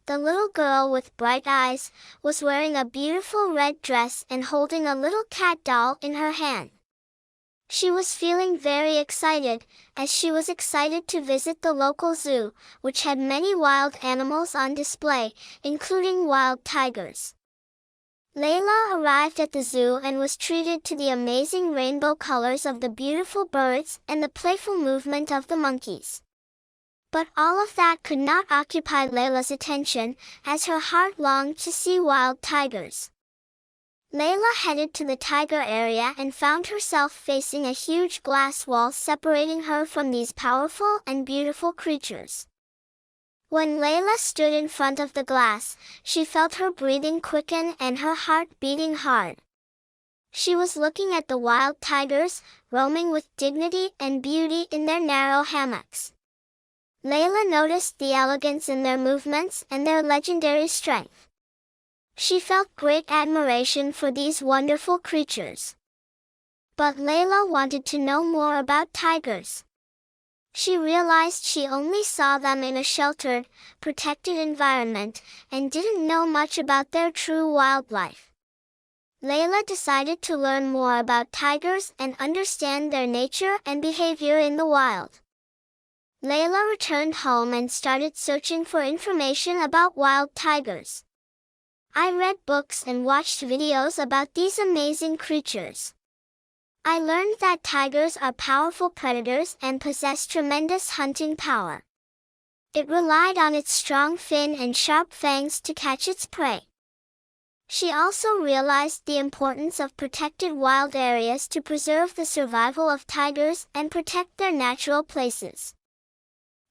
the little girl with bright eyes, was wearing a beautiful red dress and holding a little cat doll in her hand. She was feeling very excited, as she was excited to visit the local zoo, which had many wild animals on display, including wild tigers. Laila arrived at the zoo and was treated to the amazing rainbow colors of the beautiful birds and the playful movement of the monkeys. But all of that could not occupy Laila's attention, as her heart longed to see wild tigers. Laila headed to the tiger area and found herself facing a huge glass wall separating her from these powerful and beautiful creatures. When Laila stood in front of the glass, she felt her breathing quicken and her heart beating hard. She was looking at the wild tigers, roaming with dignity and beauty in their narrow hammocks. Laila noticed the elegance in their movements and their legendary strength. She felt great admiration for these wonderful creatures. But Laila wanted to know more about tigers. She realized she only saw them in a sheltered, protected environment, and didn't know much about their true wildlife. Laila decided to learn more about tigers and understand their nature and behavior in the wild. Laila returned home and started searching for information about wild tigers. I read books and watched videos about these amazing creatures. I learned that tigers are powerful predators and possess tremendous hunting power. It relied on its strong fin and sharp fangs to catch its prey. She also realized the importance of protected wild areas to preserve the survival of tigers and protect their natural places.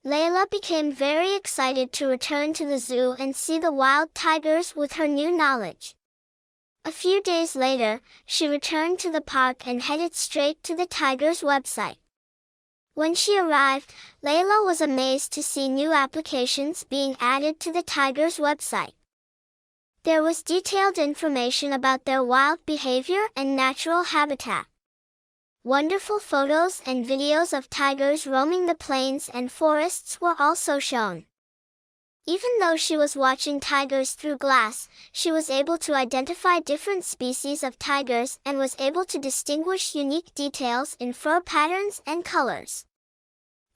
Laila became very excited to return to the zoo and see the wild tigers with her new knowledge. A few days later, she returned to the park and headed straight to the tiger's website. When she arrived, Laila was amazed to see new applications being added to the tiger's website. There was detailed information about their wild behavior and natural habitat. Wonderful photos and videos of tigers roaming the plains and forests were also shown. Even though she was watching tigers through glass, she was able to identify different species of tigers and was able to distinguish unique details in fur patterns and colors.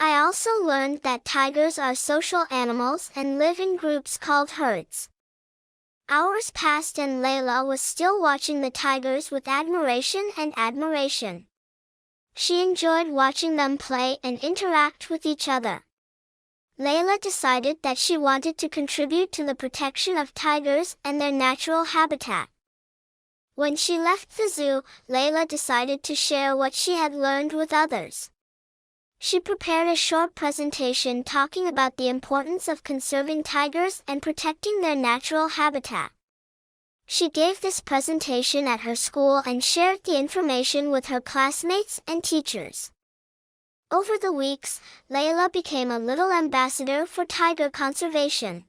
I also learned that tigers are social animals and live in groups called herds. Hours passed and Laila was still watching the tigers with admiration and admiration. She enjoyed watching them play and interact with each other. Laila decided that she wanted to contribute to the protection of tigers and their natural habitat. When she left the zoo, Laila decided to share what she had learned with others. She prepared a short presentation talking about the importance of conserving tigers and protecting their natural habitat. She gave this presentation at her school and shared the information with her classmates and teachers. Over the weeks, Laila became a little ambassador for tiger conservation.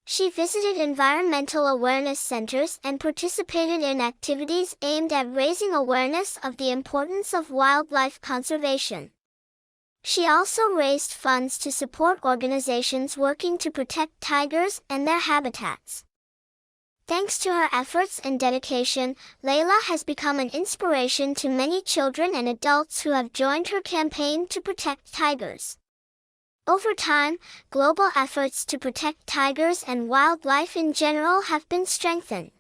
She visited environmental awareness centers and participated in activities aimed at raising awareness of the importance of wildlife conservation. She also raised funds to support organizations working to protect tigers and their habitats. Thanks to her efforts and dedication, Laila has become an inspiration to many children and adults who have joined her campaign to protect tigers. Over time, global efforts to protect tigers and wildlife in general have been strengthened.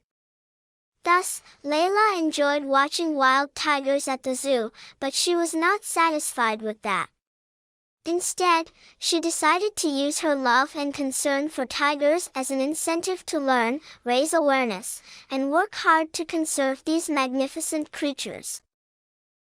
Thus, Laila enjoyed watching wild tigers at the zoo, but she was not satisfied with that. Instead, she decided to use her love and concern for tigers as an incentive to learn, raise awareness, and work hard to conserve these magnificent creatures.